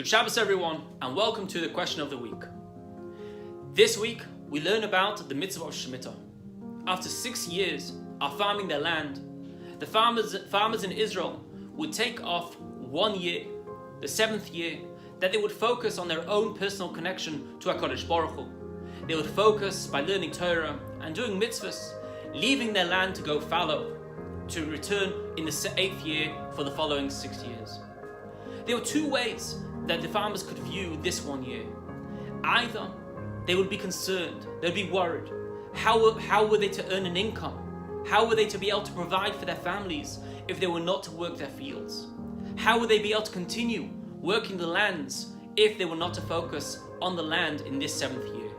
Good Shabbos everyone, and welcome to the question of the week. This week we learn about the mitzvah of Shemitah. After 6 years of farming their land, the farmers in Israel would take off 1 year, the 7th year, that they would focus on their own personal connection to HaKadosh Baruch Hu. They would focus by learning Torah and doing mitzvahs, leaving their land to go fallow, to return in the 8th year for the following 6 years. There were two ways that the farmers could view this 1 year. Either they would be concerned, they'd be worried. How were they to earn an income? How were they to be able to provide for their families if they were not to work their fields? How would they be able to continue working the lands if they were not to focus on the land in this 7th year?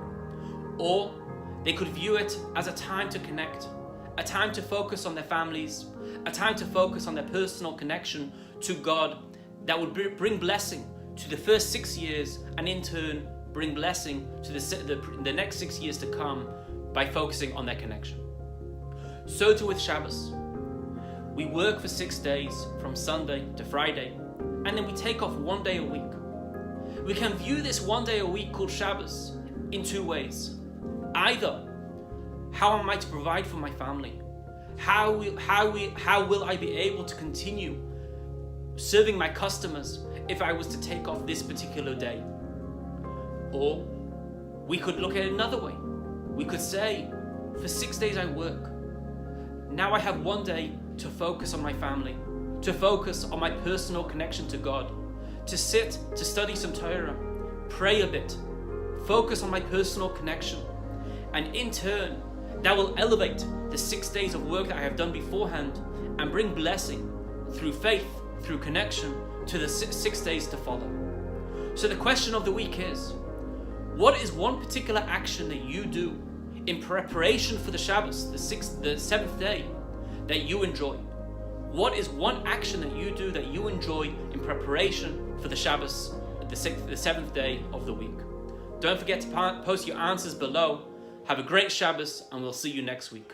Or they could view it as a time to connect, a time to focus on their families, a time to focus on their personal connection to God that would bring blessing to the first 6 years and in turn bring blessing to the next 6 years to come by focusing on their connection. So too with Shabbos. We work for 6 days from Sunday to Friday, and then we take off 1 day a week. We can view this 1 day a week called Shabbos in two ways. Either, how am I to provide for my family? How will I be able to continue serving my customers if I was to take off this particular day? Or we could look at it another way. We could say, for 6 days I work. Now I have 1 day to focus on my family, to focus on my personal connection to God, to sit, to study some Torah, pray a bit, focus on my personal connection. And in turn, that will elevate the 6 days of work that I have done beforehand and bring blessing through faith, through connection, to the 6 days to follow. So the question of the week is, what is one particular action that you do in preparation for the Shabbos, the 7th day, that you enjoy? What is one action that you do that you enjoy in preparation for the Shabbos, the 7th day of the week? Don't forget to post your answers below. Have a great Shabbos, and we'll see you next week.